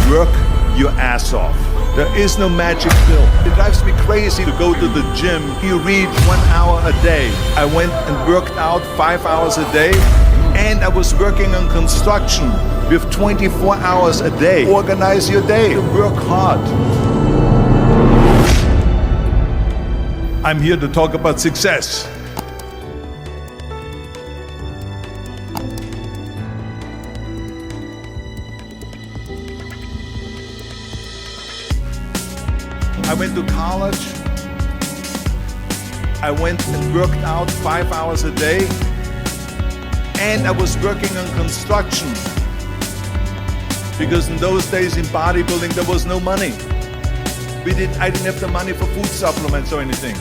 Work your ass off. There is no magic pill. It drives me crazy to go to the gym. You read 1 hour a day. I went and worked out 5 hours a day, and I was working on construction with 24 hours a day. Organize your day. Work hard. I'm here to talk about success. I went to college. I went and worked out 5 hours a day, and I was working on construction because in those days in bodybuilding there was no money. I didn't have the money for food supplements or anything,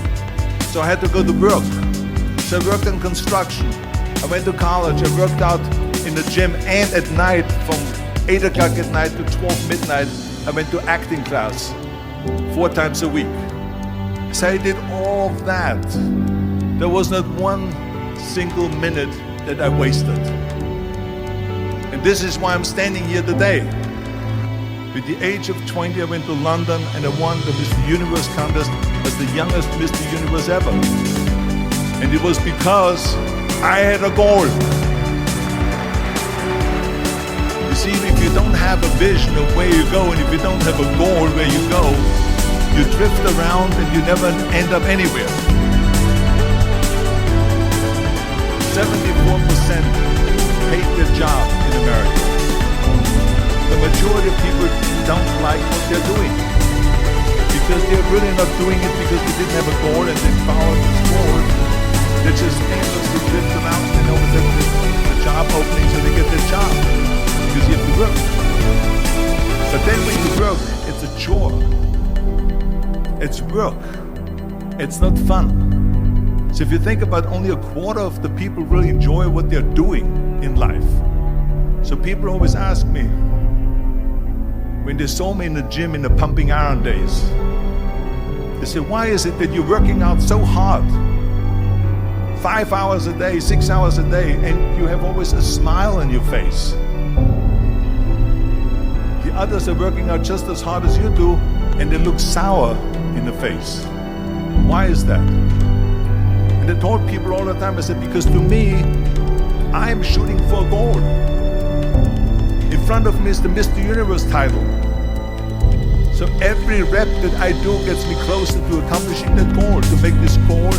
so I had to go to work. So I worked on construction. I went to college. I worked out in the gym, and at night from 8 o'clock at night to 12 midnight I went to acting class 4 times a week. So I did all of that. There was not one single minute that I wasted. And this is why I'm standing here today. With the age of 20, I went to London and I won the Mr. Universe contest as the youngest Mr. Universe ever. And it was because I had a goal. You see, if you don't have a vision of where you go, and if you don't have a goal where you go, you drift around and you never end up anywhere. 74% hate their job in America. The majority of people don't like what they're doing because they're really not doing it because they didn't have a goal and they followed this goal. They just aimlessly drift around and know that the job opening so they get their job because you have to work. But then when you work, it's a chore. It's work. It's not fun. So if you think about, only a quarter of the people really enjoy what they're doing in life. So people always ask me, when they saw me in the gym in the pumping iron days, they say, why is it that you're working out so hard? 5 hours a day, 6 hours a day, and you have always a smile on your face. The others are working out just as hard as you do, and they look sour in the face. Why is that? And I told people all the time, I said, because to me, I'm shooting for a goal. In front of me is the Mr. Universe title. So every rep that I do gets me closer to accomplishing that goal, to make this goal,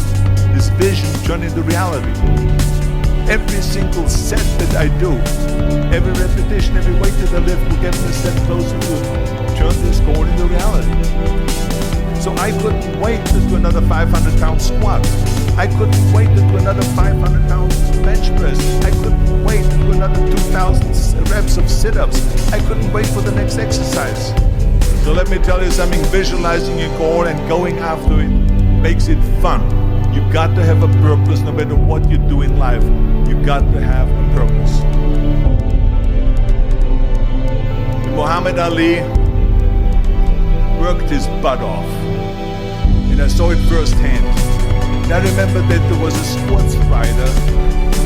this vision turn into reality. Every single set that I do, every repetition, every weight that I lift will get me a step closer to turn this goal into reality. So I couldn't wait to do another 500-pound squat. I couldn't wait to do another 500-pound bench press. I couldn't wait to do another 2,000 reps of sit-ups. I couldn't wait for the next exercise. So let me tell you something, visualizing your goal and going after it makes it fun. You got to have a purpose no matter what you do in life. You got to have a purpose. Muhammad Ali worked his butt off, and I saw it firsthand. And I remember that there was a sports writer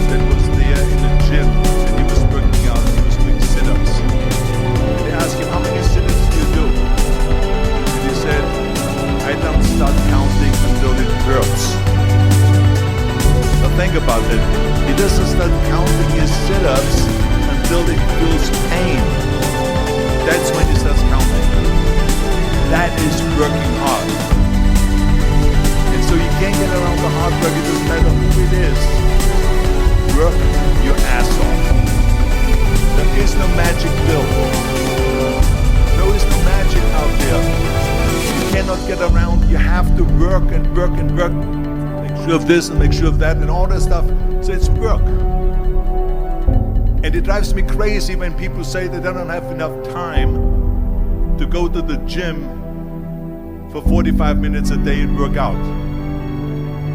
that was there in the gym, and he was working out, and he was doing sit-ups. They asked him, how many sit-ups do you do? And he said, I don't start counting until it hurts. Now think about it. He doesn't start counting his sit-ups until he feels pain. That's when he starts counting. That is working hard. And so you can't get around the hard work. It doesn't matter who it is. Work your ass off. There is no magic pill. There is no magic out there. You cannot get around. You have to work and work and work. Make sure of this and make sure of that and all that stuff. So it's work. And it drives me crazy when people say that they don't have enough time to go to the gym for 45 minutes a day and work out.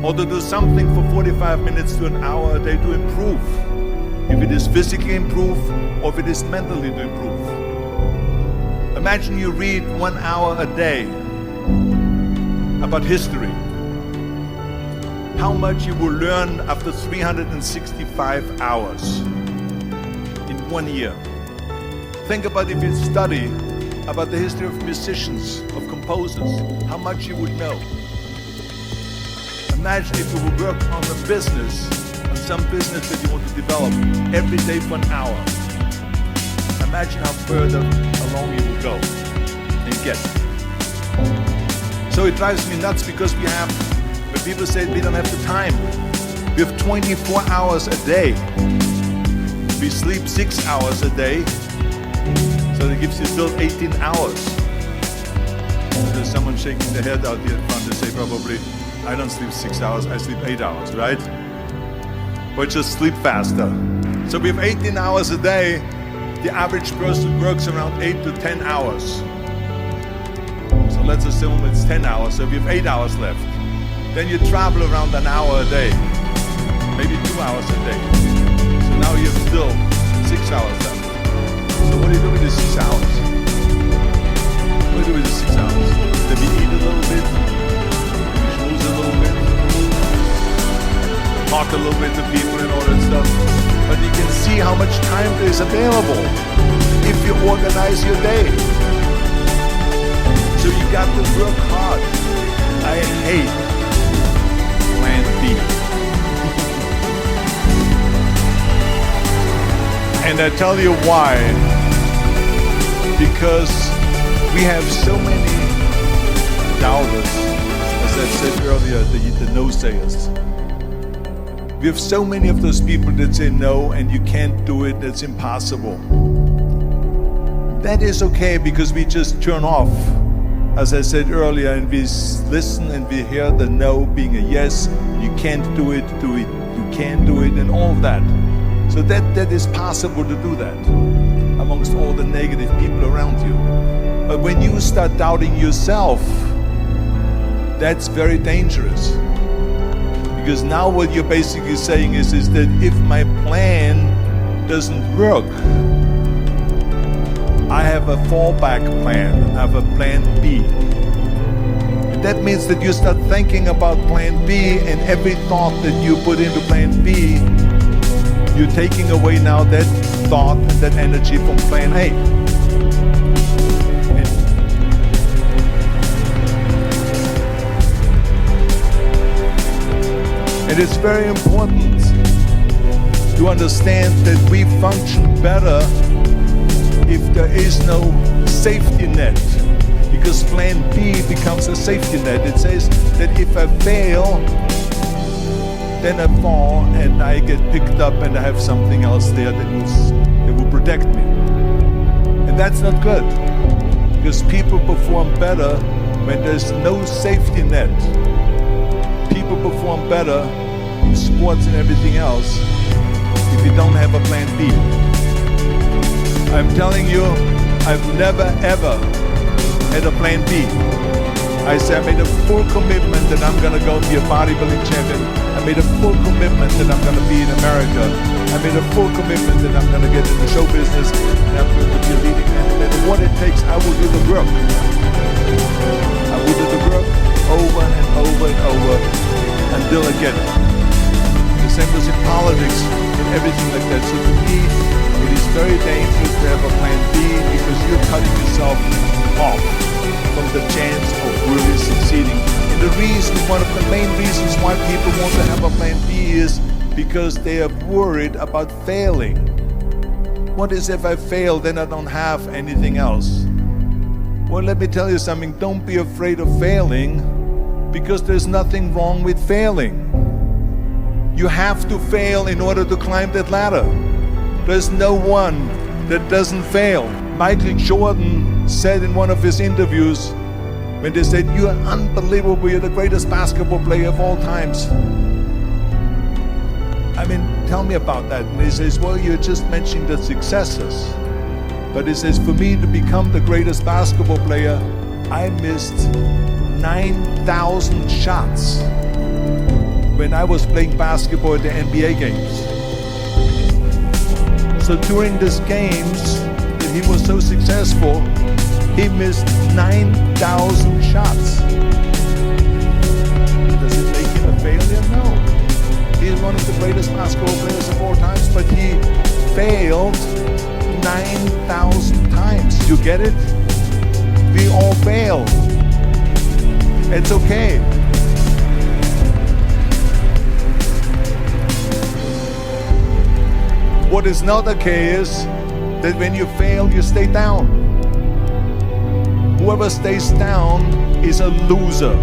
Or to do something for 45 minutes to an hour a day to improve. If it is physically improve or if it is mentally to improve. Imagine you read 1 hour a day about history. How much you will learn after 365 hours in 1 year. Think about if you study about the history of musicians, of composers, how much you would know. Imagine if you would work on a business, on some business that you want to develop every day for an hour. Imagine how further along you will go and get. So it drives me nuts because when people say we don't have the time, we have 24 hours a day. We sleep 6 hours a day, so that gives you still 18 hours. There's someone shaking their head out here in front to say probably, I don't sleep 6 hours, I sleep 8 hours, right? Or just sleep faster. So we have 18 hours a day. The average person works around 8 to 10 hours. So let's assume it's 10 hours, so we have 8 hours left. Then you travel around an hour a day, maybe 2 hours a day. So now you have still 6 hours left. So what do you do with the 6 hours? What do you do with the 6 hours? Then we eat a little bit, we schmooze a little bit, talk a little bit to people and all that stuff. But you can see how much time there is available if you organize your day. So you got to work hard. I hate plan B. And I tell you why. Because we have so many doubters, as I said earlier, the no-sayers. We have so many of those people that say no and you can't do it, that's impossible. That is okay because we just turn off, as I said earlier, and we listen and we hear the no being a yes. You can't do it, you can't do it, and all of that. So that is possible to do that amongst all the negative people around you. But when you start doubting yourself, that's very dangerous. Because now what you're basically saying is that if my plan doesn't work, I have a fallback plan, I have a plan B. And that means that you start thinking about plan B, and every thought that you put into plan B, you're taking away now that thought and that energy from plan A. And it's very important to understand that we function better if there is no safety net, because plan B becomes a safety net. It says that if I fail, then I fall and I get picked up and I have something else there that will protect me. And that's not good, because people perform better when there's no safety net. People perform better in sports and everything else if you don't have a plan B. I'm telling you, I've never ever had a plan B. I said I made a full commitment that I'm going to go and be a bodybuilding champion. I made a full commitment that I'm going to be in America. I made a full commitment that I'm going to get in the show business and I'm going to be a leading man. No matter what it takes, I will do the work. I will do the work over and over and over until I get it. The same goes in politics and everything like that. So to me, it is very dangerous to have a plan B, because you're cutting yourself off from the chance of really succeeding. And the reason, one of the main reasons why people want to have a plan B is because they are worried about failing. What is if I fail, then I don't have anything else? Well, let me tell you something, don't be afraid of failing, because there's nothing wrong with failing. You have to fail in order to climb that ladder. There's no one that doesn't fail. Michael Jordan said in one of his interviews, when they said, "You are unbelievable, you're the greatest basketball player of all times." I mean, tell me about that. And he says, well, you're just mentioning the successes. But he says, for me to become the greatest basketball player, I missed 9,000 shots when I was playing basketball at the NBA games. So during these games that he was so successful, he missed 9,000 shots. Does it make him a failure? No. He's one of the greatest basketball players of all times, but he failed 9,000 times. You get it? We all fail. It's okay. What is not okay is that when you fail, you stay down. Whoever stays down is a loser.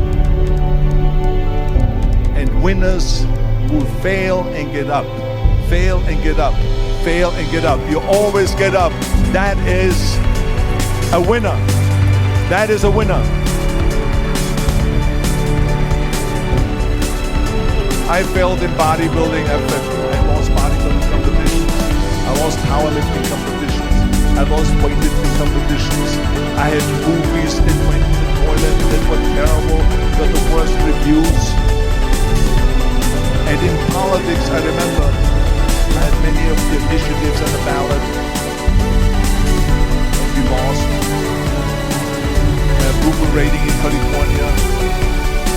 And winners will fail and get up. Fail and get up. Fail and get up. You always get up. That is a winner. That is a winner. I failed in bodybuilding. I lost bodybuilding competitions. I lost powerlifting competitions. I lost weightlifting competitions. I had movies that went to the toilet that were terrible, got the worst reviews. And in politics, I remember I had many of the initiatives on the ballot. We lost. My approval rating in California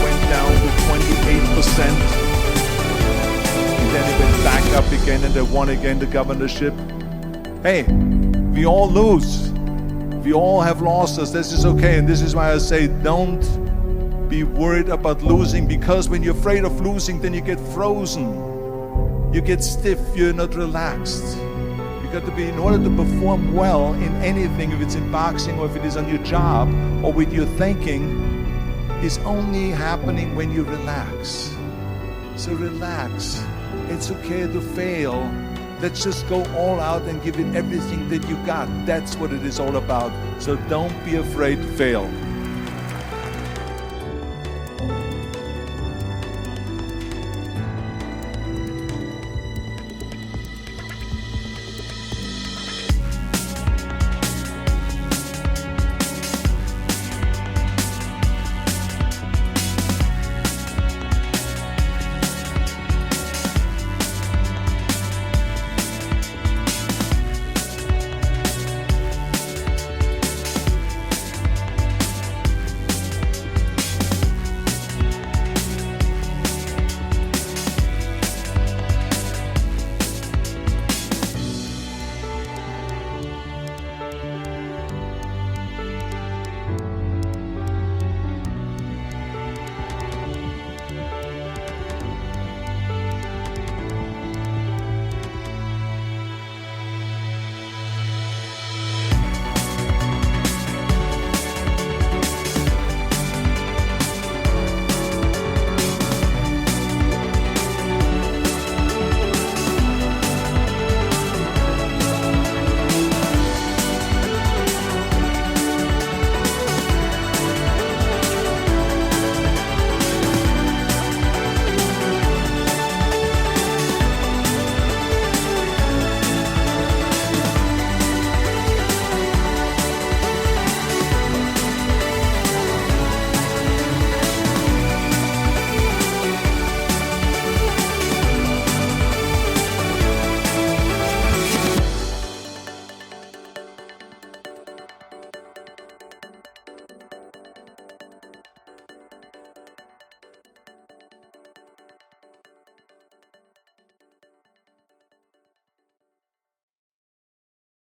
went down to 28%. And then it went back up again and they won again the governorship. Hey, we all lose. We all have losses. This is okay. And this is why I say don't be worried about losing, because when you're afraid of losing, then you get frozen. You get stiff. You're not relaxed. You got to be, in order to perform well in anything, if it's in boxing or if it is on your job or with your thinking, is only happening when you relax. So relax. It's okay to fail. Let's just go all out and give it everything that you got. That's what it is all about. So don't be afraid to fail.